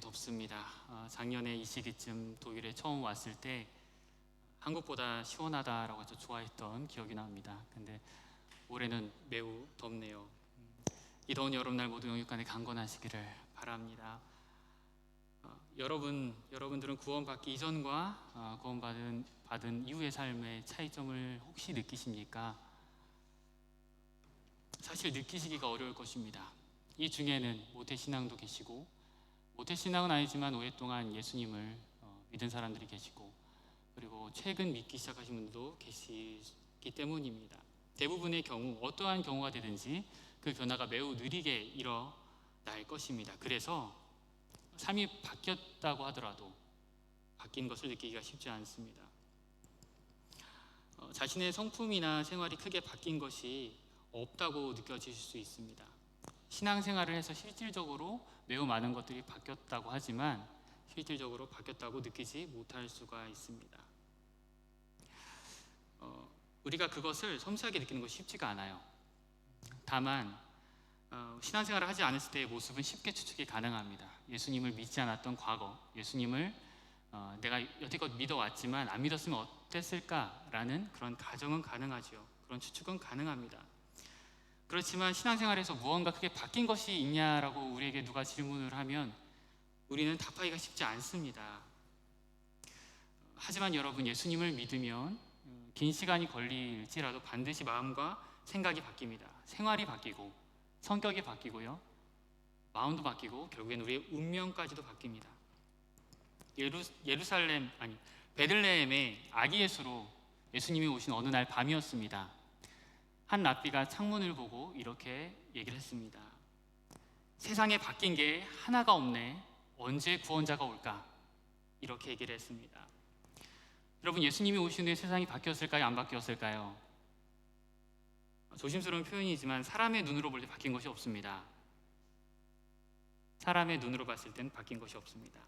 덥습니다. 작년에 이 시기쯤 독일에 처음 왔을 때 한국보다 시원하다라고 해서 좋아했던 기억이 납니다. 근데 올해는 매우 덥네요. 이 더운 여름날 모두 영육간에 강건하시기를 바랍니다. 여러분들은 구원받기 이전과 구원받은 이후의 삶의 차이점을 혹시 느끼십니까? 사실 느끼시기가 어려울 것입니다. 이 중에는 모태신앙도 계시고, 모태신앙은 아니지만 오랫동안 예수님을 믿은 사람들이 계시고, 그리고 최근 믿기 시작하신 분들도 계시기 때문입니다. 대부분의 경우 어떠한 경우가 되든지 그 변화가 매우 느리게 일어날 것입니다. 그래서 삶이 바뀌었다고 하더라도 바뀐 것을 느끼기가 쉽지 않습니다. 자신의 성품이나 생활이 크게 바뀐 것이 없다고 느껴지실 수 있습니다. 신앙생활을 해서 실질적으로 매우 많은 것들이 바뀌었다고 하지만 실질적으로 바뀌었다고 느끼지 못할 수가 있습니다. 우리가 그것을 섬세하게 느끼는 것이 쉽지가 않아요. 다만 신앙생활을 하지 않았을 때의 모습은 쉽게 추측이 가능합니다. 예수님을 믿지 않았던 과거, 예수님을 내가 여태껏 믿어왔지만 안 믿었으면 어땠을까라는 그런 가정은 가능하죠. 그런 추측은 가능합니다. 그렇지만 신앙생활에서 무언가 크게 바뀐 것이 있냐라고 우리에게 누가 질문을 하면 우리는 답하기가 쉽지 않습니다. 하지만 여러분, 예수님을 믿으면 긴 시간이 걸릴지라도 반드시 마음과 생각이 바뀝니다. 생활이 바뀌고 성격이 바뀌고요, 마음도 바뀌고 결국엔 우리의 운명까지도 바뀝니다. 베들레헴의 아기 예수로 예수님이 오신 어느 날 밤이었습니다. 한 랍비가 창문을 보고 이렇게 얘기를 했습니다. 세상에 바뀐 게 하나가 없네. 언제 구원자가 올까? 이렇게 얘기를 했습니다. 여러분, 예수님이 오신 후에 세상이 바뀌었을까요? 안 바뀌었을까요? 조심스러운 표현이지만 사람의 눈으로 볼 때 바뀐 것이 없습니다. 사람의 눈으로 봤을 때는 바뀐 것이 없습니다.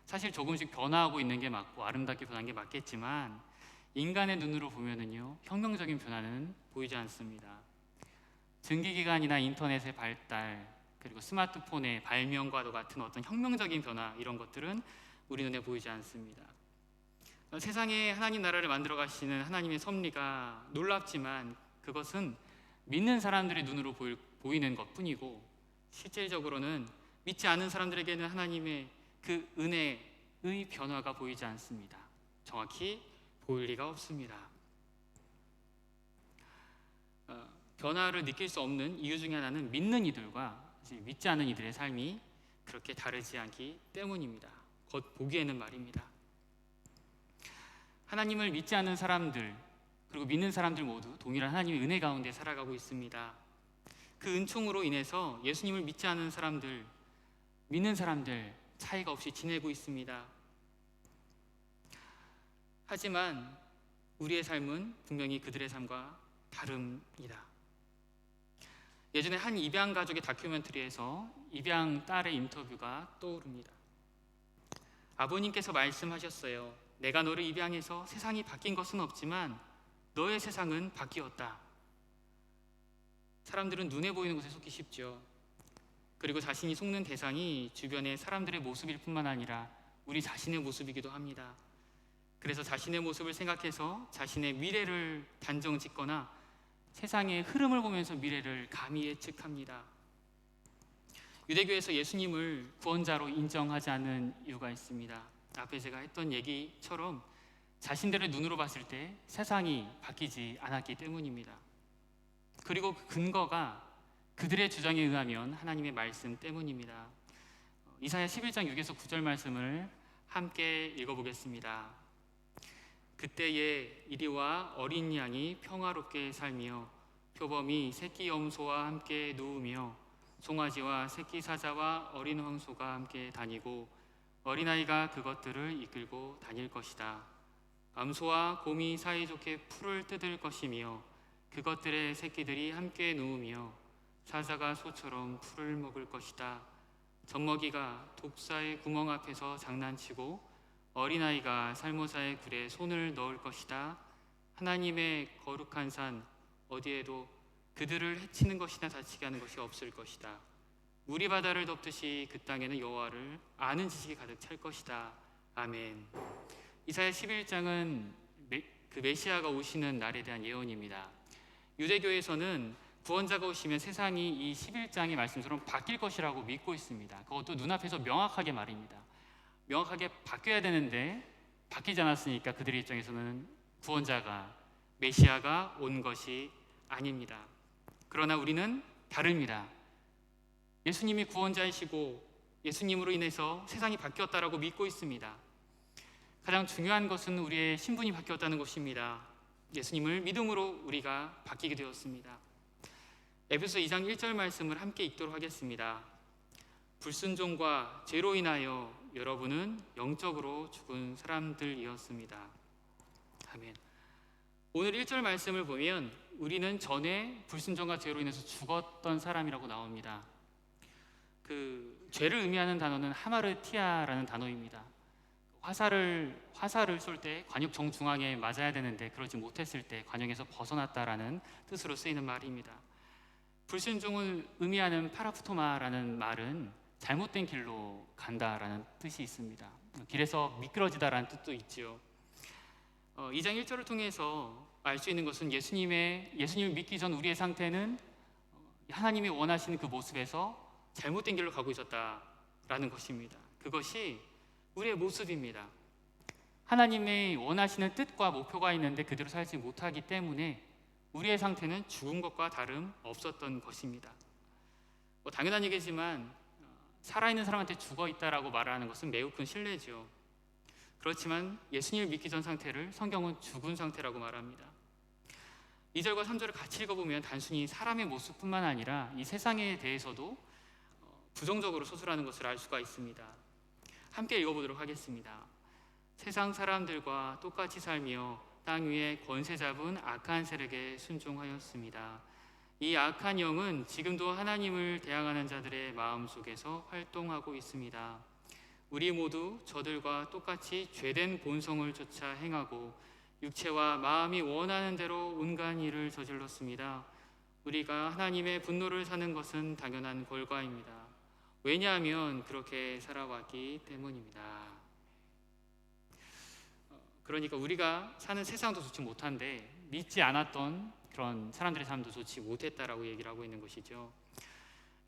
사실 조금씩 변화하고 있는 게 맞고 아름답게 변한 게 맞겠지만 인간의 눈으로 보면은요, 혁명적인 변화는 보이지 않습니다. 증기기관이나 인터넷의 발달, 그리고 스마트폰의 발명과도 같은 어떤 혁명적인 변화, 이런 것들은 우리 눈에 보이지 않습니다. 세상에 하나님 나라를 만들어 가시는 하나님의 섭리가 놀랍지만 그것은 믿는 사람들의 눈으로 보이는 것뿐이고, 실질적으로는 믿지 않는 사람들에게는 하나님의 그 은혜의 변화가 보이지 않습니다. 정확히 보일 리가 없습니다. 변화를 느낄 수 없는 이유 중에 하나는 믿는 이들과 믿지 않는 이들의 삶이 그렇게 다르지 않기 때문입니다. 겉보기에는 말입니다. 하나님을 믿지 않는 사람들 그리고 믿는 사람들 모두 동일한 하나님의 은혜 가운데 살아가고 있습니다. 그 은총으로 인해서 예수님을 믿지 않는 사람들, 믿는 사람들 차이가 없이 지내고 있습니다. 하지만 우리의 삶은 분명히 그들의 삶과 다릅니다. 예전에 한 입양 가족의 다큐멘터리에서 입양 딸의 인터뷰가 떠오릅니다. 아버님께서 말씀하셨어요. 내가 너를 입양해서 세상이 바뀐 것은 없지만 너의 세상은 바뀌었다. 사람들은 눈에 보이는 것에 속기 쉽죠. 그리고 자신이 속는 대상이 주변의 사람들의 모습일 뿐만 아니라 우리 자신의 모습이기도 합니다. 그래서 자신의 모습을 생각해서 자신의 미래를 단정 짓거나 세상의 흐름을 보면서 미래를 감히 예측합니다. 유대교에서 예수님을 구원자로 인정하지 않는 이유가 있습니다. 앞에 제가 했던 얘기처럼 자신들의 눈으로 봤을 때 세상이 바뀌지 않았기 때문입니다. 그리고 그 근거가 그들의 주장에 의하면 하나님의 말씀 때문입니다. 이사야 11장 6에서 9절 말씀을 함께 읽어보겠습니다. 그때에 이리와 어린 양이 평화롭게 살며 표범이 새끼 염소와 함께 누우며 송아지와 새끼 사자와 어린 황소가 함께 다니고 어린아이가 그것들을 이끌고 다닐 것이다. 암소와 곰이 사이좋게 풀을 뜯을 것이며 그것들의 새끼들이 함께 누우며 사자가 소처럼 풀을 먹을 것이다. 젖먹이가 독사의 구멍 앞에서 장난치고 어린아이가 살모사의 굴에 손을 넣을 것이다. 하나님의 거룩한 산 어디에도 그들을 해치는 것이나 다치게 하는 것이 없을 것이다. 물이 바다를 덮듯이 그 땅에는 여호와를 아는 지식이 가득 찰 것이다. 아멘. 이사야 11장은 그 메시아가 오시는 날에 대한 예언입니다. 유대교에서는 구원자가 오시면 세상이 이 11장의 말씀처럼 바뀔 것이라고 믿고 있습니다. 그것도 눈앞에서 명확하게 말입니다. 명확하게 바뀌어야 되는데 바뀌지 않았으니까 그들의 입장에서는 구원자가, 메시아가 온 것이 아닙니다. 그러나 우리는 다릅니다. 예수님이 구원자이시고 예수님으로 인해서 세상이 바뀌었다라고 믿고 있습니다. 가장 중요한 것은 우리의 신분이 바뀌었다는 것입니다. 예수님을 믿음으로 우리가 바뀌게 되었습니다. 에베소 2장 1절 말씀을 함께 읽도록 하겠습니다. 불순종과 죄로 인하여 여러분은 영적으로 죽은 사람들이었습니다. 아멘. 오늘 1절 말씀을 보면 우리는 전에 불순종과 죄로 인해서 죽었던 사람이라고 나옵니다. 그 죄를 의미하는 단어는 하마르티아라는 단어입니다. 화살을 쏠 때 관역 정중앙에 맞아야 되는데 그러지 못했을 때 관역에서 벗어났다라는 뜻으로 쓰이는 말입니다. 불순종을 의미하는 파라프토마라는 말은 잘못된 길로 간다라는 뜻이 있습니다. 길에서 미끄러지다라는 뜻도 있지요. 2장 1절을 통해서 알 수 있는 것은 예수님을 믿기 전 우리의 상태는 하나님이 원하시는 그 모습에서 잘못된 길로 가고 있었다라는 것입니다. 그것이 우리의 모습입니다. 하나님의 원하시는 뜻과 목표가 있는데 그대로 살지 못하기 때문에 우리의 상태는 죽은 것과 다름 없었던 것입니다. 당연한 얘기지만 살아있는 사람한테 죽어 있다라고 말하는 것은 매우 큰 신뢰죠. 그렇지만 예수님을 믿기 전 상태를 성경은 죽은 상태라고 말합니다. 2절과 3절을 같이 읽어보면 단순히 사람의 모습뿐만 아니라 이 세상에 대해서도 부정적으로 서술하는 것을 알 수가 있습니다. 함께 읽어보도록 하겠습니다. 세상 사람들과 똑같이 살며 땅 위에 권세 잡은 악한 세력에 순종하였습니다. 이 악한 영은 지금도 하나님을 대항하는 자들의 마음속에서 활동하고 있습니다. 우리 모두 저들과 똑같이 죄된 본성을 쫓아 행하고 육체와 마음이 원하는 대로 온갖 일을 저질렀습니다. 우리가 하나님의 분노를 사는 것은 당연한 결과입니다. 왜냐하면 그렇게 살아왔기 때문입니다. 그러니까 우리가 사는 세상도 좋지 못한데 믿지 않았던 그런 사람들의 삶도 좋지 못했다라고 얘기를 하고 있는 것이죠.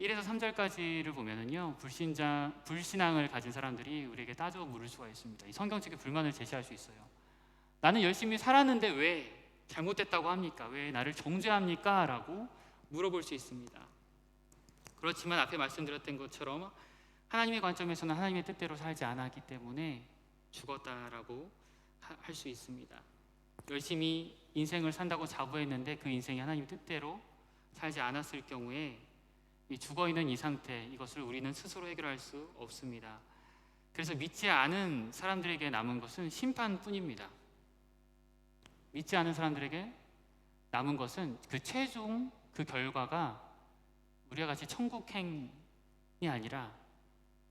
1에서 3절까지를 보면은요, 불신앙을 가진 사람들이 우리에게 따져 물을 수가 있습니다. 이 성경책에 불만을 제시할 수 있어요. 나는 열심히 살았는데 왜 잘못됐다고 합니까? 왜 나를 정죄합니까? 라고 물어볼 수 있습니다. 그렇지만 앞에 말씀드렸던 것처럼 하나님의 관점에서는 하나님의 뜻대로 살지 않았기 때문에 죽었다라고 할 수 있습니다. 열심히 인생을 산다고 자부했는데 그 인생이 하나님의 뜻대로 살지 않았을 경우에 이 죽어있는 이 상태, 이것을 우리는 스스로 해결할 수 없습니다. 그래서 믿지 않은 사람들에게 남은 것은 심판뿐입니다. 믿지 않은 사람들에게 남은 것은 그 최종 그 결과가 우리와 같이 천국행이 아니라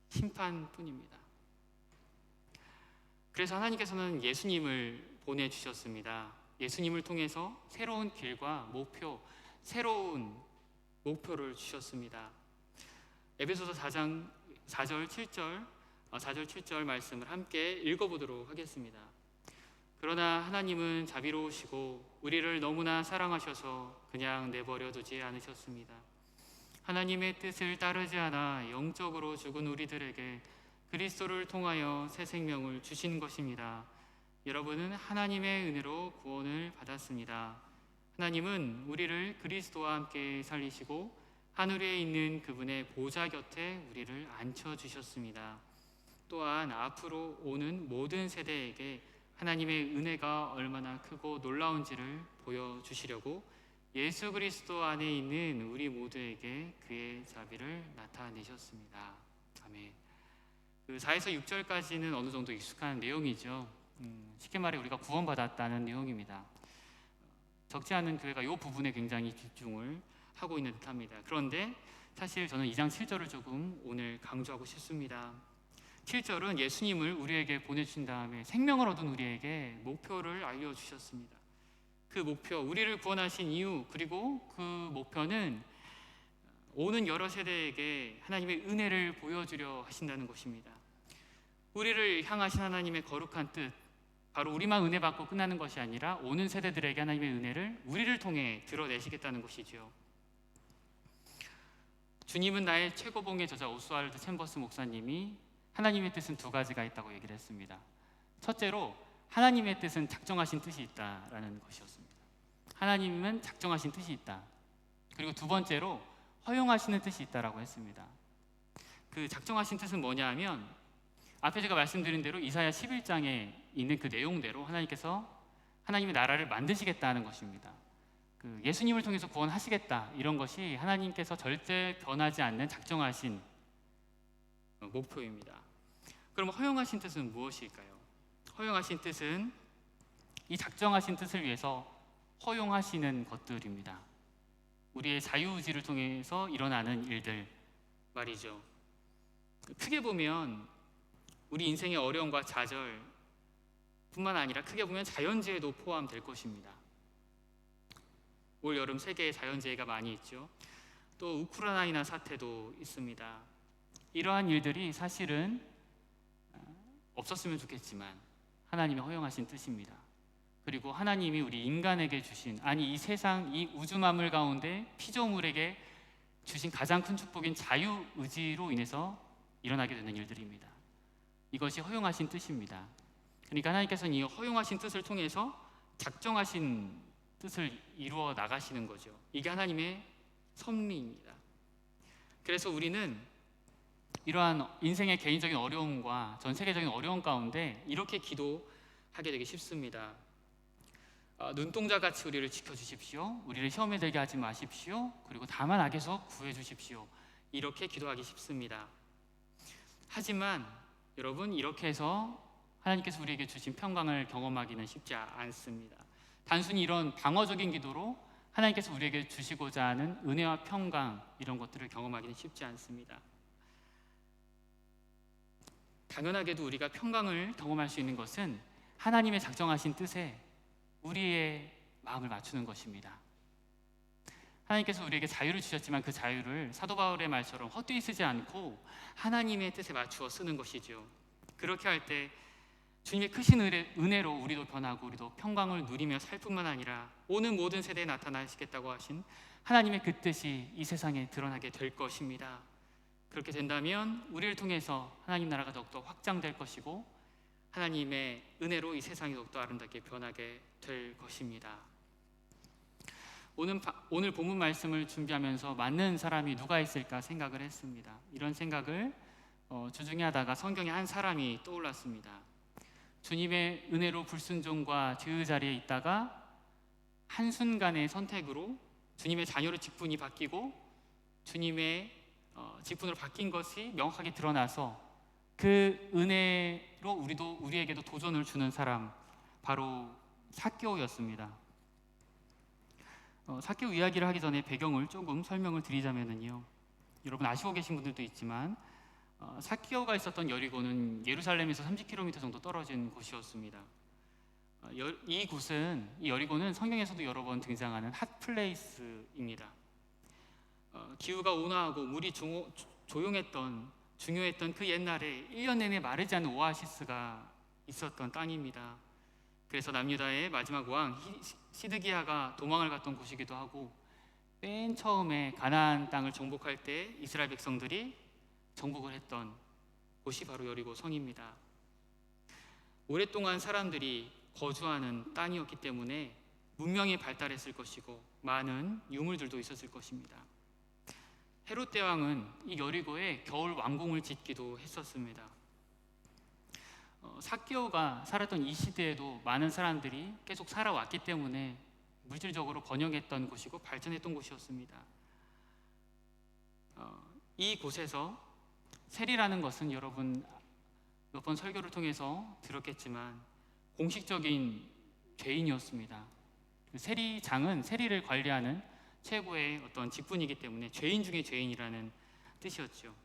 심판뿐입니다. 그래서 하나님께서는 예수님을 보내주셨습니다. 예수님을 통해서 새로운 길과 새로운 목표를 주셨습니다. 에베소서 4장 4절 7절 말씀을 함께 읽어보도록 하겠습니다. 그러나 하나님은 자비로우시고 우리를 너무나 사랑하셔서 그냥 내버려 두지 않으셨습니다. 하나님의 뜻을 따르지 않아 영적으로 죽은 우리들에게 그리스도를 통하여 새 생명을 주신 것입니다. 여러분은 하나님의 은혜로 구원을 받았습니다. 하나님은 우리를 그리스도와 함께 살리시고 하늘에 있는 그분의 보좌 곁에 우리를 앉혀주셨습니다. 또한 앞으로 오는 모든 세대에게 하나님의 은혜가 얼마나 크고 놀라운지를 보여주시려고 예수 그리스도 안에 있는 우리 모두에게 그의 자비를 나타내셨습니다. 아멘. 그 4에서 6절까지는 어느 정도 익숙한 내용이죠. 쉽게 말해 우리가 구원받았다는 내용입니다. 적지 않은 교회가 이 부분에 굉장히 집중을 하고 있는 듯합니다. 그런데 사실 저는 2장 7절을 조금 오늘 강조하고 싶습니다. 7절은 예수님을 우리에게 보내주신 다음에 생명을 얻은 우리에게 목표를 알려주셨습니다. 그 목표, 우리를 구원하신 이유, 그리고 그 목표는 오는 여러 세대에게 하나님의 은혜를 보여주려 하신다는 것입니다. 우리를 향하신 하나님의 거룩한 뜻, 바로 우리만 은혜 받고 끝나는 것이 아니라 오는 세대들에게 하나님의 은혜를 우리를 통해 드러내시겠다는 것이지요. 주님은 나의 최고봉의 저자 오스왈드 챔버스 목사님이 하나님의 뜻은 두 가지가 있다고 얘기를 했습니다. 첫째로 하나님의 뜻은 작정하신 뜻이 있다라는 것이었습니다. 하나님은 작정하신 뜻이 있다. 그리고 두 번째로 허용하시는 뜻이 있다라고 했습니다. 그 작정하신 뜻은 뭐냐 하면 앞에 제가 말씀드린 대로 이사야 11장에 있는 그 내용대로 하나님께서 하나님의 나라를 만드시겠다는 것입니다. 그 예수님을 통해서 구원하시겠다, 이런 것이 하나님께서 절대 변하지 않는 작정하신 목표입니다. 그럼 허용하신 뜻은 무엇일까요? 허용하신 뜻은 이 작정하신 뜻을 위해서 허용하시는 것들입니다. 우리의 자유의지를 통해서 일어나는 일들 말이죠. 크게 보면 우리 인생의 어려움과 좌절 뿐만 아니라 크게 보면 자연재해도 포함될 것입니다. 올 여름 세계에 자연재해가 많이 있죠. 또 우크라이나 사태도 있습니다. 이러한 일들이 사실은 없었으면 좋겠지만 하나님의 허용하신 뜻입니다. 그리고 하나님이 우리 인간에게 주신, 아니 이 세상 이 우주 만물 가운데 피조물에게 주신 가장 큰 축복인 자유의지로 인해서 일어나게 되는 일들입니다. 이것이 허용하신 뜻입니다. 그러니까 하나님께서는 이 허용하신 뜻을 통해서 작정하신 뜻을 이루어 나가시는 거죠. 이게 하나님의 섭리입니다. 그래서 우리는 이러한 인생의 개인적인 어려움과 전 세계적인 어려움 가운데 이렇게 기도하게 되기 쉽습니다. 눈동자같이 우리를 지켜주십시오. 우리를 시험에 들게 하지 마십시오. 그리고 다만 악에서 구해주십시오. 이렇게 기도하기 쉽습니다. 하지만 여러분, 이렇게 해서 하나님께서 우리에게 주신 평강을 경험하기는 쉽지 않습니다. 단순히 이런 방어적인 기도로 하나님께서 우리에게 주시고자 하는 은혜와 평강, 이런 것들을 경험하기는 쉽지 않습니다. 당연하게도 우리가 평강을 경험할 수 있는 것은 하나님의 작정하신 뜻에 우리의 마음을 맞추는 것입니다. 하나님께서 우리에게 자유를 주셨지만 그 자유를 사도 바울의 말처럼 헛되이 쓰지 않고 하나님의 뜻에 맞추어 쓰는 것이죠. 그렇게 할 때 주님의 크신 은혜로 우리도 변하고 우리도 평강을 누리며 살 뿐만 아니라 오는 모든 세대에 나타나시겠다고 하신 하나님의 그 뜻이 이 세상에 드러나게 될 것입니다. 그렇게 된다면 우리를 통해서 하나님 나라가 더욱더 확장될 것이고 하나님의 은혜로 이 세상이 더욱더 아름답게 변하게 될 것입니다. 오늘 본문 말씀을 준비하면서 맞는 사람이 누가 있을까 생각을 했습니다. 이런 생각을 주중에 하다가 성경에 한 사람이 떠올랐습니다. 주님의 은혜로 불순종과 죄의 자리에 있다가 한순간의 선택으로 주님의 자녀로 직분이 바뀌고 주님의 직분으로 바뀐 것이 명확하게 드러나서 그 은혜로 우리에게도 도전을 주는 사람, 바로 삭개오였습니다. 삭개오 이야기를 하기 전에 배경을 조금 설명을 드리자면요, 여러분 아시고 계신 분들도 있지만 삭개오가 있었던 여리고는 예루살렘에서 30km 정도 떨어진 곳이었습니다. 이 여리고는 성경에서도 여러 번 등장하는 핫플레이스입니다. 기후가 온화하고 물이 조용했던, 중요했던 그 옛날에 1년 내내 마르지 않는 오아시스가 있었던 땅입니다. 그래서 남유다의 마지막 왕 시드기야가 도망을 갔던 곳이기도 하고, 맨 처음에 가나안 땅을 정복할 때 이스라엘 백성들이 정복을 했던 곳이 바로 여리고 성입니다. 오랫동안 사람들이 거주하는 땅이었기 때문에 문명이 발달했을 것이고 많은 유물들도 있었을 것입니다. 헤롯 대왕은 이 여리고에 겨울 왕궁을 짓기도 했었습니다. 삭개오가 살았던 이 시대에도 많은 사람들이 계속 살아왔기 때문에 물질적으로 번영했던 곳이고 발전했던 곳이었습니다. 이 곳에서 세리라는 것은 여러분 몇 번 설교를 통해서 들었겠지만 공식적인 죄인이었습니다. 세리장은 세리를 관리하는 최고의 어떤 직분이기 때문에 죄인 중에 죄인이라는 뜻이었죠.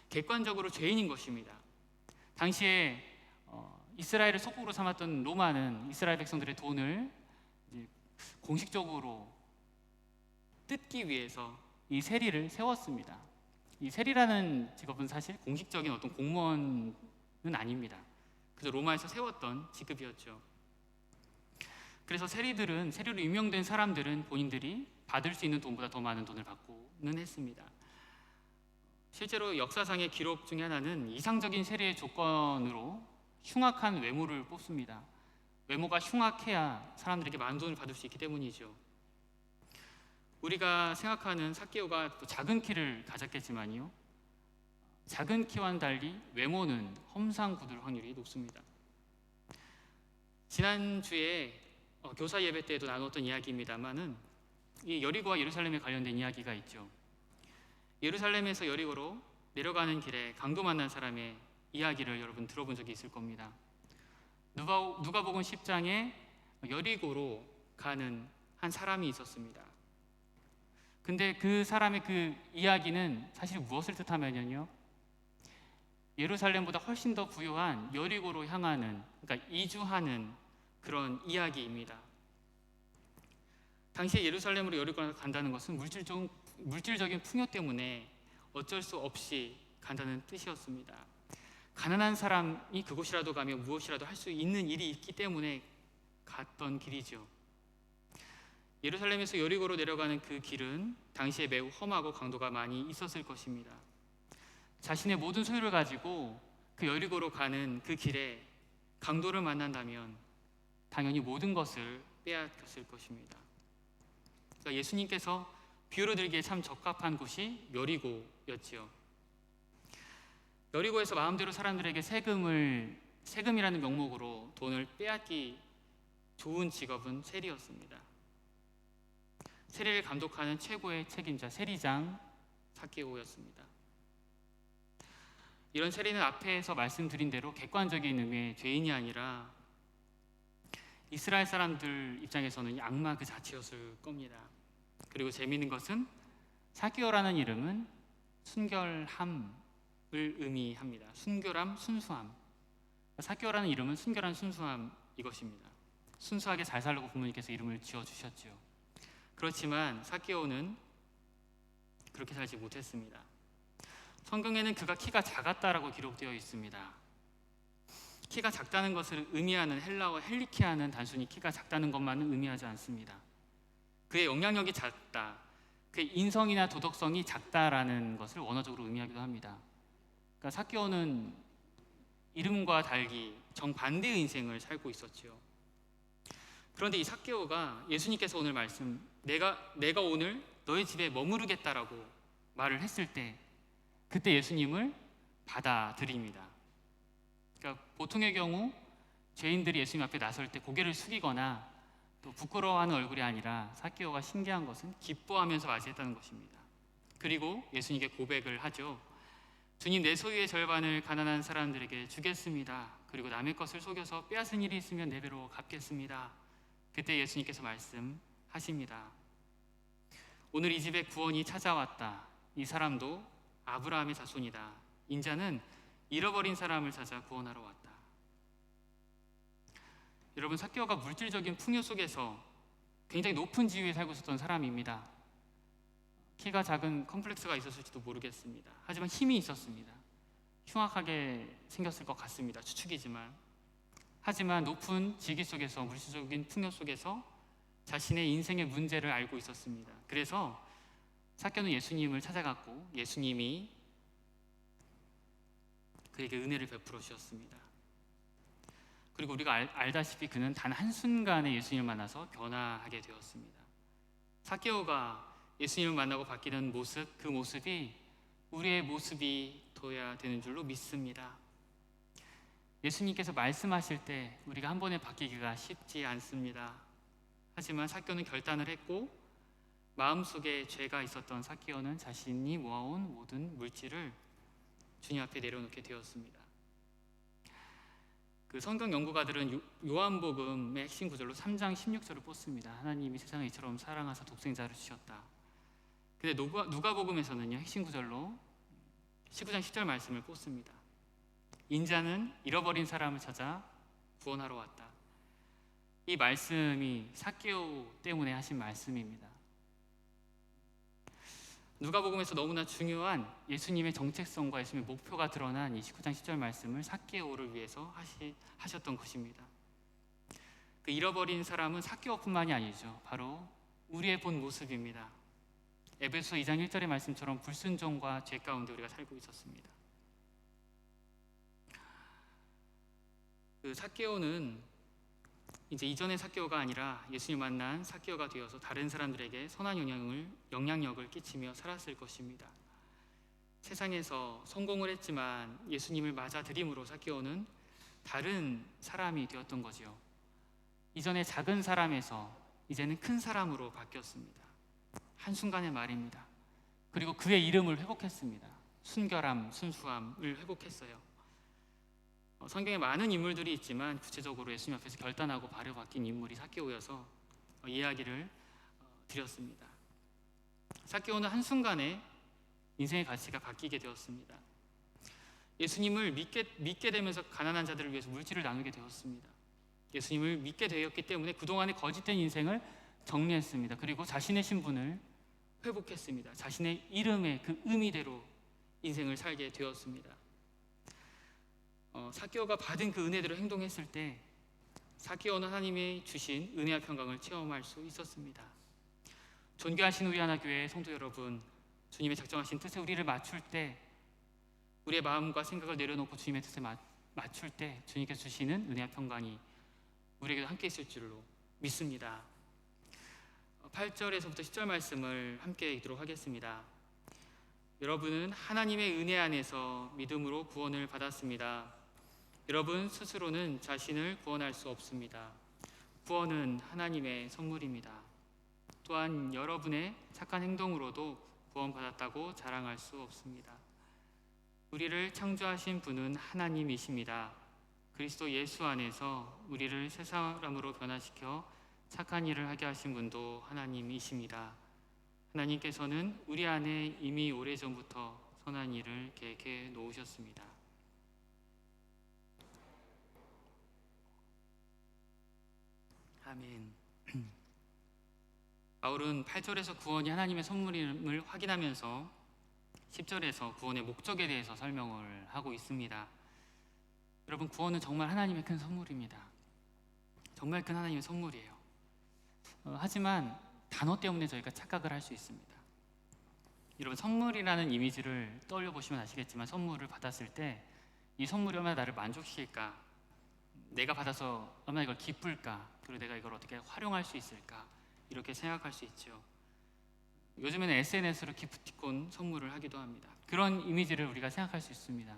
객관적으로 죄인인 것입니다. 당시에 이스라엘을 속국으로 삼았던 로마는 이스라엘 백성들의 돈을 공식적으로 뜯기 위해서 이 세리를 세웠습니다. 이 세리라는 직업은 사실 공식적인 어떤 공무원은 아닙니다. 그저 로마에서 세웠던 직급이었죠. 그래서 세리로 임명된 사람들은 본인들이 받을 수 있는 돈보다 더 많은 돈을 받고는 했습니다. 실제로 역사상의 기록 중에 하나는 이상적인 세리의 조건으로 흉악한 외모를 뽑습니다. 외모가 흉악해야 사람들에게 많은 돈을 받을 수 있기 때문이죠. 우리가 생각하는 삭개오가 또 작은 키를 가졌겠지만요, 작은 키와는 달리 외모는 험상궂을 확률이 높습니다. 지난주에 교사 예배 때에도 나눴던 이야기입니다만은 이 여리고와 예루살렘에 관련된 이야기가 있죠. 예루살렘에서 여리고로 내려가는 길에 강도 만난 사람의 이야기를 여러분 들어본 적이 있을 겁니다. 누가복음 10장에 여리고로 가는 한 사람이 있었습니다. 근데 그 사람의 그 이야기는 사실 무엇을 뜻하면요, 예루살렘보다 훨씬 더 부유한 여리고로 향하는, 그러니까 이주하는 그런 이야기입니다. 당시에 예루살렘으로 여리고로 간다는 것은 물질적인 풍요 때문에 어쩔 수 없이 간다는 뜻이었습니다. 가난한 사람이 그곳이라도 가면 무엇이라도 할 수 있는 일이 있기 때문에 갔던 길이죠. 예루살렘에서 여리고로 내려가는 그 길은 당시에 매우 험하고 강도가 많이 있었을 것입니다. 자신의 모든 소유를 가지고 그 여리고로 가는 그 길에 강도를 만난다면 당연히 모든 것을 빼앗겼을 것입니다. 그러니까 예수님께서 비유로 들기에 참 적합한 곳이 여리고였지요. 여리고에서 마음대로 사람들에게 세금이라는 명목으로 돈을 빼앗기 좋은 직업은 세리였습니다. 세리를 감독하는 최고의 책임자 세리장 삭개오였습니다. 이런 세리는 앞에서 말씀드린 대로 객관적인 의미의 죄인이 아니라 이스라엘 사람들 입장에서는 악마 그 자체였을 겁니다. 그리고 재미있는 것은 삭개오라는 이름은 순결함을 의미합니다. 순결함, 순수함. 삭개오라는 이름은 순결한 순수함 이것입니다. 순수하게 잘 살려고 부모님께서 이름을 지어주셨죠. 그렇지만 삭개오는 그렇게 살지 못했습니다. 성경에는 그가 키가 작았다라고 기록되어 있습니다. 키가 작다는 것을 의미하는 헬라어 헬리키아는 단순히 키가 작다는 것만은 의미하지 않습니다. 그의 영향력이 작다, 그의 인성이나 도덕성이 작다라는 것을 원어적으로 의미하기도 합니다. 그러니까 삭개오는 이름과 달리 정반대의 인생을 살고 있었죠. 그런데 이 삭개오가 예수님께서 오늘 말씀, 내가 오늘 너의 집에 머무르겠다라고 말을 했을 때 그때 예수님을 받아들입니다. 그러니까 보통의 경우 죄인들이 예수님 앞에 나설 때 고개를 숙이거나 또 부끄러워하는 얼굴이 아니라 삭개오가 신기한 것은 기뻐하면서 맞이했다는 것입니다. 그리고 예수님께 고백을 하죠. 주님, 내 소유의 절반을 가난한 사람들에게 주겠습니다. 그리고 남의 것을 속여서 빼앗은 일이 있으면 네 배로 갚겠습니다. 그때 예수님께서 말씀하십니다. 오늘 이 집에 구원이 찾아왔다. 이 사람도 아브라함의 자손이다. 인자는 잃어버린 사람을 찾아 구원하러 왔다. 여러분, 삭개오가 물질적인 풍요 속에서 굉장히 높은 지위에 살고 있었던 사람입니다. 키가 작은 컴플렉스가 있었을지도 모르겠습니다. 하지만 힘이 있었습니다. 흉악하게 생겼을 것 같습니다. 추측이지만. 하지만 높은 직위 속에서, 물질적인 풍요 속에서 자신의 인생의 문제를 알고 있었습니다. 그래서 삭개오는 예수님을 찾아갔고 예수님이 그에게 은혜를 베풀어 주셨습니다. 그리고 우리가 알다시피 그는 단 한순간에 예수님을 만나서 변화하게 되었습니다. 삭개오가 예수님을 만나고 바뀌는 모습, 그 모습이 우리의 모습이 되어야 되는 줄로 믿습니다. 예수님께서 말씀하실 때 우리가 한 번에 바뀌기가 쉽지 않습니다. 하지만 삭개오는 결단을 했고 마음속에 죄가 있었던 삭개오는 자신이 모아온 모든 물질을 주님 앞에 내려놓게 되었습니다. 그 성경 연구가들은 요한복음의 핵심 구절로 3장 16절을 뽑습니다. 하나님이 세상을 이처럼 사랑하사 독생자를 주셨다. 근데 누가복음에서는요, 핵심 구절로 19장 10절 말씀을 뽑습니다. 인자는 잃어버린 사람을 찾아 구원하러 왔다. 이 말씀이 삭개오 때문에 하신 말씀입니다. 누가복음에서 너무나 중요한 예수님의 정체성과 예수님의 목표가 드러난 29장 10절 말씀을 삭개오를 위해서 하셨던 것입니다. 그 잃어버린 사람은 삭개오뿐만이 아니죠. 바로 우리의 본 모습입니다. 에베소 2장 1절의 말씀처럼 불순종과 죄 가운데 우리가 살고 있었습니다. 그 삭개오는 이제 이전의 삭개오가 아니라 예수님 만난 삭개오가 되어서 다른 사람들에게 선한 영향력을 끼치며 살았을 것입니다. 세상에서 성공을 했지만 예수님을 맞아들임으로 삭개오는 다른 사람이 되었던 거지요. 이전에 작은 사람에서 이제는 큰 사람으로 바뀌었습니다. 한순간의 말입니다. 그리고 그의 이름을 회복했습니다. 순결함, 순수함을 회복했어요. 성경에 많은 인물들이 있지만 구체적으로 예수님 앞에서 결단하고 발을 바뀐 인물이 삭개오여서 이야기를 드렸습니다. 삭개오는 한순간에 인생의 가치가 바뀌게 되었습니다. 예수님을 믿게 되면서 가난한 자들을 위해서 물질을 나누게 되었습니다. 예수님을 믿게 되었기 때문에 그동안의 거짓된 인생을 정리했습니다. 그리고 자신의 신분을 회복했습니다. 자신의 이름의 그 의미대로 인생을 살게 되었습니다. 삭개오가 받은 그 은혜대로 행동했을 때 삭개오는 하나님이 주신 은혜와 평강을 체험할 수 있었습니다. 존귀하신 우리 하나교회 성도 여러분, 주님의 작정하신 뜻에 우리를 맞출 때, 우리의 마음과 생각을 내려놓고 주님의 뜻에 맞출 때 주님께서 주시는 은혜와 평강이 우리에게도 함께 있을 줄로 믿습니다. 8절에서부터 10절 말씀을 함께 읽도록 하겠습니다. 여러분은 하나님의 은혜 안에서 믿음으로 구원을 받았습니다. 여러분 스스로는 자신을 구원할 수 없습니다. 구원은 하나님의 선물입니다. 또한 여러분의 착한 행동으로도 구원받았다고 자랑할 수 없습니다. 우리를 창조하신 분은 하나님이십니다. 그리스도 예수 안에서 우리를 새 사람으로 변화시켜 착한 일을 하게 하신 분도 하나님이십니다. 하나님께서는 우리 안에 이미 오래전부터 선한 일을 계획해 놓으셨습니다. 아멘. 바울은 8절에서 구원이 하나님의 선물임을 확인하면서 10절에서 구원의 목적에 대해서 설명을 하고 있습니다. 여러분, 구원은 정말 하나님의 큰 선물입니다. 정말 큰 하나님의 선물이에요. 하지만 단어 때문에 저희가 착각을 할 수 있습니다. 여러분, 선물이라는 이미지를 떠올려 보시면 아시겠지만 선물을 받았을 때 이 선물이 얼마나 나를 만족시킬까, 내가 받아서 얼마나 이걸 기쁠까, 그리고 내가 이걸 어떻게 활용할 수 있을까, 이렇게 생각할 수 있죠. 요즘에는 SNS로 기프티콘 선물을 하기도 합니다. 그런 이미지를 우리가 생각할 수 있습니다.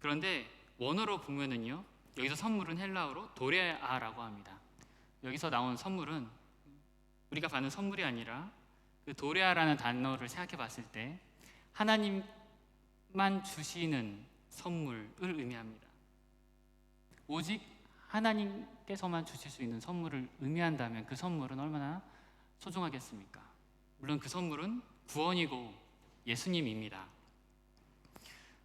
그런데 원어로 보면은요, 여기서 선물은 헬라어로 도레아라고 합니다. 여기서 나온 선물은 우리가 받는 선물이 아니라 그 도레아라는 단어를 생각해 봤을 때 하나님만 주시는 선물을 의미합니다. 오직 하나님께서만 주실 수 있는 선물을 의미한다면 그 선물은 얼마나 소중하겠습니까? 물론 그 선물은 구원이고 예수님입니다.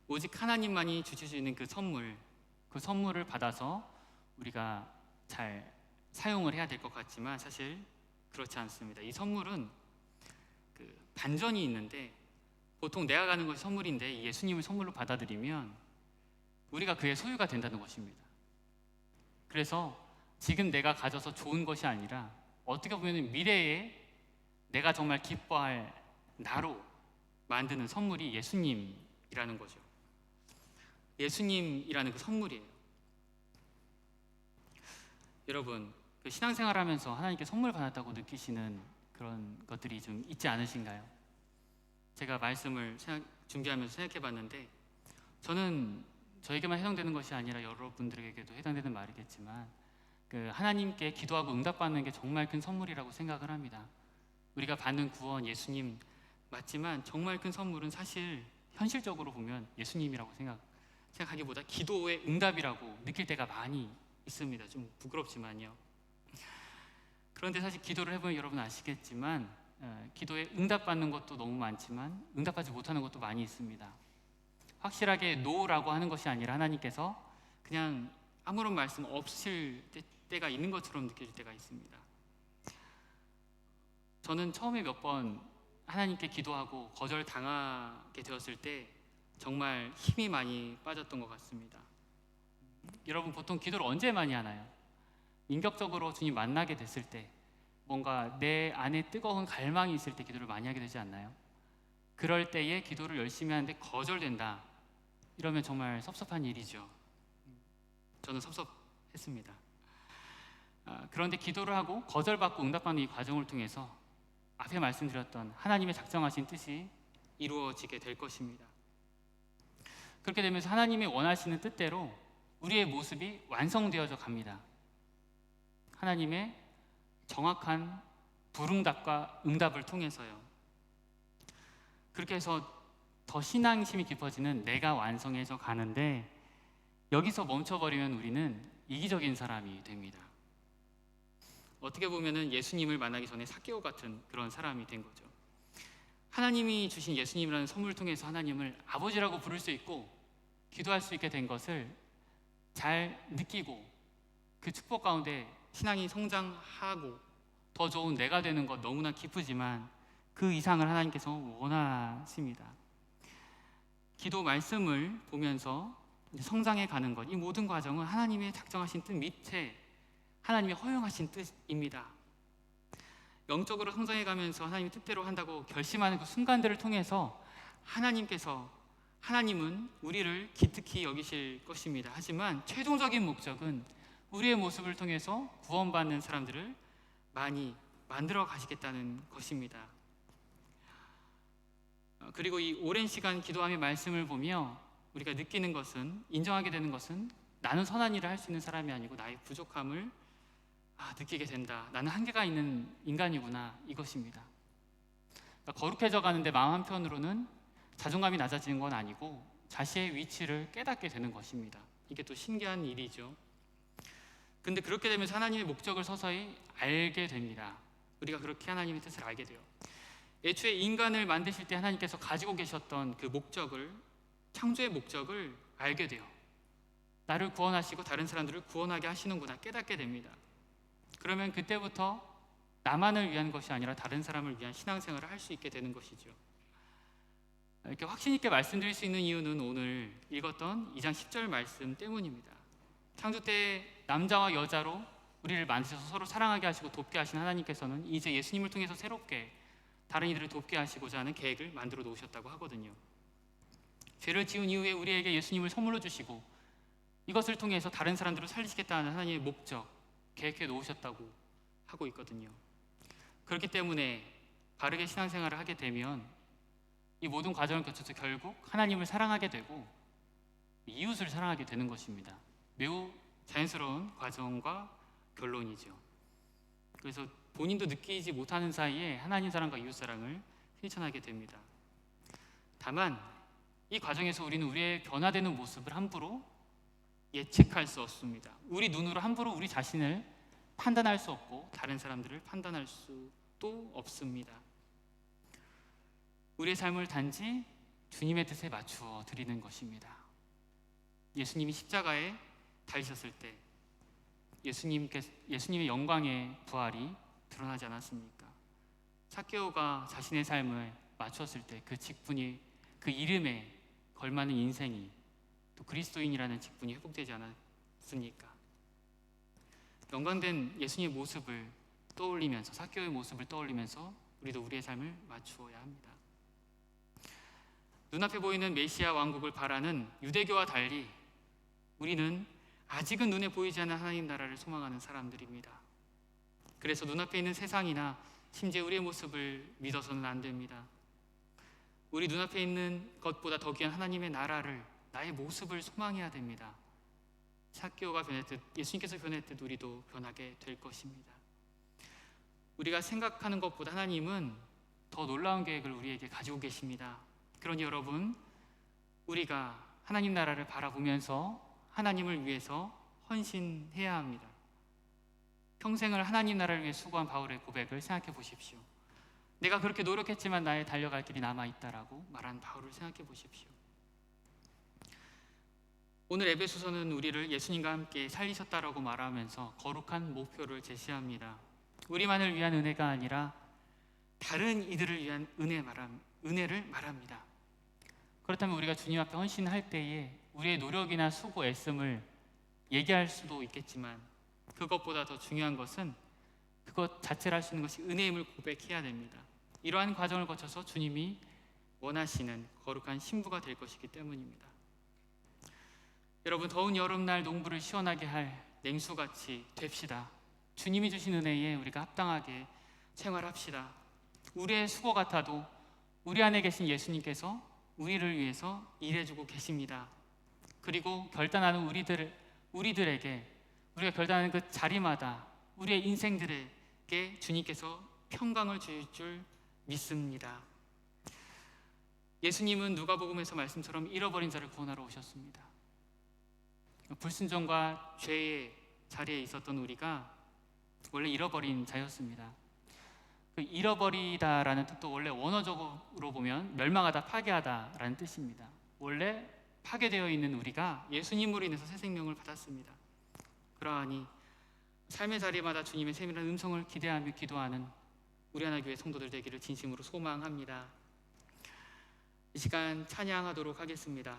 오직 하나님만이 주실 수 있는 그 선물을 받아서 우리가 잘 사용을 해야 될 것 같지만 사실 그렇지 않습니다. 이 선물은 그 반전이 있는데, 보통 내가 가는 것이 선물인데 예수님을 선물로 받아들이면 우리가 그의 소유가 된다는 것입니다. 그래서 지금 내가 가져서 좋은 것이 아니라 어떻게 보면 미래에 내가 정말 기뻐할 나로 만드는 선물이 예수님이라는 거죠. 예수님이라는 그 선물이에요. 여러분, 그 신앙생활하면서 하나님께 선물 받았다고 느끼시는 그런 것들이 좀 있지 않으신가요? 제가 말씀을 준비하면서 생각해봤는데, 저는 저에게만 해당되는 것이 아니라 여러분들에게도 해당되는 말이겠지만, 그 하나님께 기도하고 응답받는 게 정말 큰 선물이라고 생각을 합니다. 우리가 받는 구원, 예수님 맞지만 정말 큰 선물은 사실 현실적으로 보면 예수님이라고 생각하기보다 기도의 응답이라고 느낄 때가 많이 있습니다. 좀 부끄럽지만요. 그런데 사실 기도를 해보면 여러분 아시겠지만 기도에 응답받는 것도 너무 많지만 응답하지 못하는 것도 많이 있습니다. 확실하게 노라고 하는 것이 아니라 하나님께서 그냥 아무런 말씀 없을 때가 있는 것처럼 느껴질 때가 있습니다. 저는 처음에 몇 번 하나님께 기도하고 거절당하게 되었을 때 정말 힘이 많이 빠졌던 것 같습니다. 여러분, 보통 기도를 언제 많이 하나요? 인격적으로 주님 만나게 됐을 때, 뭔가 내 안에 뜨거운 갈망이 있을 때 기도를 많이 하게 되지 않나요? 그럴 때에 기도를 열심히 하는데 거절된다, 이러면 정말 섭섭한 일이죠. 저는 섭섭했습니다. 그런데 기도를 하고 거절받고 응답받는 이 과정을 통해서 앞에 말씀드렸던 하나님의 작정하신 뜻이 이루어지게 될 것입니다. 그렇게 되면서 하나님의 원하시는 뜻대로 우리의 모습이 완성되어져 갑니다. 하나님의 정확한 불응답과 응답을 통해서요. 그렇게 해서 더 신앙심이 깊어지는 내가 완성해져 가는데, 여기서 멈춰버리면 우리는 이기적인 사람이 됩니다. 어떻게 보면은 예수님을 만나기 전에 삭개오 같은 그런 사람이 된 거죠. 하나님이 주신 예수님이라는 선물을 통해서 하나님을 아버지라고 부를 수 있고 기도할 수 있게 된 것을 잘 느끼고 그 축복 가운데 신앙이 성장하고 더 좋은 내가 되는 것 너무나 기쁘지만 그 이상을 하나님께서 원하십니다. 기도 말씀을 보면서 성장해 가는 것, 이 모든 과정은 하나님의 작정하신 뜻 밑에 하나님의 허용하신 뜻입니다. 영적으로 성장해 가면서 하나님의 뜻대로 한다고 결심하는 그 순간들을 통해서 하나님은 우리를 기특히 여기실 것입니다. 하지만 최종적인 목적은 우리의 모습을 통해서 구원받는 사람들을 많이 만들어 가시겠다는 것입니다. 그리고 이 오랜 시간 기도하며 말씀을 보며 우리가 느끼는 것은, 인정하게 되는 것은, 나는 선한 일을 할 수 있는 사람이 아니고 나의 부족함을 느끼게 된다. 나는 한계가 있는 인간이구나, 이것입니다. 그러니까 거룩해져 가는데 마음 한편으로는 자존감이 낮아지는 건 아니고 자신의 위치를 깨닫게 되는 것입니다. 이게 또 신기한 일이죠. 근데 그렇게 되면서 하나님의 목적을 서서히 알게 됩니다. 우리가 그렇게 하나님의 뜻을 알게 돼요. 애초에 인간을 만드실 때 하나님께서 가지고 계셨던 그 목적을, 창조의 목적을 알게 돼요. 나를 구원하시고 다른 사람들을 구원하게 하시는구나 깨닫게 됩니다. 그러면 그때부터 나만을 위한 것이 아니라 다른 사람을 위한 신앙생활을 할 수 있게 되는 것이죠. 이렇게 확신 있게 말씀드릴 수 있는 이유는 오늘 읽었던 2장 10절 말씀 때문입니다. 창조 때 남자와 여자로 우리를 만드셔서 서로 사랑하게 하시고 돕게 하신 하나님께서는 이제 예수님을 통해서 새롭게 다른 이들을 돕게 하시고자 하는 계획을 만들어 놓으셨다고 하거든요. 죄를 지은 이후에 우리에게 예수님을 선물로 주시고 이것을 통해서 다른 사람들을 살리시겠다는 하나님의 목적, 계획해 놓으셨다고 하고 있거든요. 그렇기 때문에 바르게 신앙생활을 하게 되면 이 모든 과정을 거쳐서 결국 하나님을 사랑하게 되고 이웃을 사랑하게 되는 것입니다. 매우 자연스러운 과정과 결론이죠. 그래서 본인도 느끼지 못하는 사이에 하나님 사랑과 이웃 사랑을 실천하게 됩니다. 다만 이 과정에서 우리는 우리의 변화되는 모습을 함부로 예측할 수 없습니다. 우리 눈으로 함부로 우리 자신을 판단할 수 없고 다른 사람들을 판단할 수도 없습니다. 우리의 삶을 단지 주님의 뜻에 맞추어 드리는 것입니다. 예수님이 십자가에 달리셨을 때 예수님의 영광의 부활이 드러나지 않았습니까? 삭개오가 자신의 삶을 맞추었을 때 그 직분이, 그 이름에 걸맞는 인생이, 또 그리스도인이라는 직분이 회복되지 않았습니까? 영광된 예수님의 모습을 떠올리면서, 삭개오의 모습을 떠올리면서 우리도 우리의 삶을 맞추어야 합니다. 눈앞에 보이는 메시아 왕국을 바라는 유대교와 달리 우리는 아직은 눈에 보이지 않는 하나님 나라를 소망하는 사람들입니다. 그래서 눈앞에 있는 세상이나 심지어 우리의 모습을 믿어서는 안 됩니다. 우리 눈앞에 있는 것보다 더 귀한 하나님의 나라를, 나의 모습을 소망해야 됩니다. 삭개오가 변했듯, 예수님께서 변했듯 우리도 변하게 될 것입니다. 우리가 생각하는 것보다 하나님은 더 놀라운 계획을 우리에게 가지고 계십니다. 그러니 여러분, 우리가 하나님 나라를 바라보면서 하나님을 위해서 헌신해야 합니다. 평생을 하나님 나라를 위해 수고한 바울의 고백을 생각해 보십시오. 내가 그렇게 노력했지만 나의 달려갈 길이 남아있다라고 말한 바울을 생각해 보십시오. 오늘 에베소서는 우리를 예수님과 함께 살리셨다라고 말하면서 거룩한 목표를 제시합니다. 우리만을 위한 은혜가 아니라 다른 이들을 위한 은혜를 말합니다. 그렇다면 우리가 주님 앞에 헌신할 때에 우리의 노력이나 수고, 애씀을 얘기할 수도 있겠지만 그것보다 더 중요한 것은 그것 자체를 할 수 있는 것이 은혜임을 고백해야 됩니다. 이러한 과정을 거쳐서 주님이 원하시는 거룩한 신부가 될 것이기 때문입니다. 여러분, 더운 여름날 농부를 시원하게 할 냉수같이 됩시다. 주님이 주신 은혜에 우리가 합당하게 생활합시다. 우리의 수고 같아도 우리 안에 계신 예수님께서 우리를 위해서 일해주고 계십니다. 그리고 결단하는 우리들에게, 우리가 결단하는 그 자리마다 우리의 인생들에게 주님께서 평강을 주실 줄 믿습니다. 예수님은 누가복음에서 말씀처럼 잃어버린 자를 구원하러 오셨습니다. 불순종과 죄의 자리에 있었던 우리가 원래 잃어버린 자였습니다. 그 잃어버리다라는 뜻도 원래 원어적으로 보면 멸망하다, 파괴하다라는 뜻입니다. 원래 파괴되어 있는 우리가 예수님으로 인해서 새 생명을 받았습니다. 그러하니 삶의 자리마다 주님의 세밀한 음성을 기대하며 기도하는 우리 하나교회 성도들 되기를 진심으로 소망합니다. 이 시간 찬양하도록 하겠습니다.